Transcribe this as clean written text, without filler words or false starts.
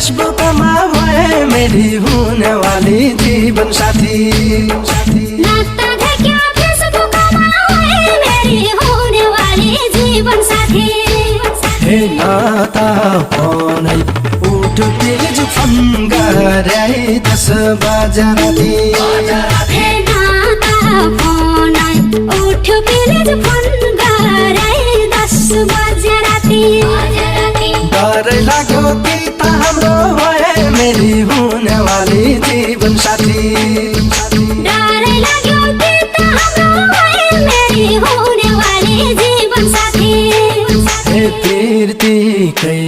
Facebook में मैं मेरी होने वाली जीवन साथी। लगता है क्या फेसबुक में मेरी होने वाली जीवन साथी। हे नाता फोन उठ प्लीज फोन करे 10 बजे राती। हे नाता फोन उठ प्लीज फोन करे 10 बजे राती। डर लाग्यो कि त हाम्रो भए मेरी होने वाली जीवन साथी। डर लाग्यो कि त हाम्रो भए मेरी होने वाली जीवन साथी। हे प्रीतिकै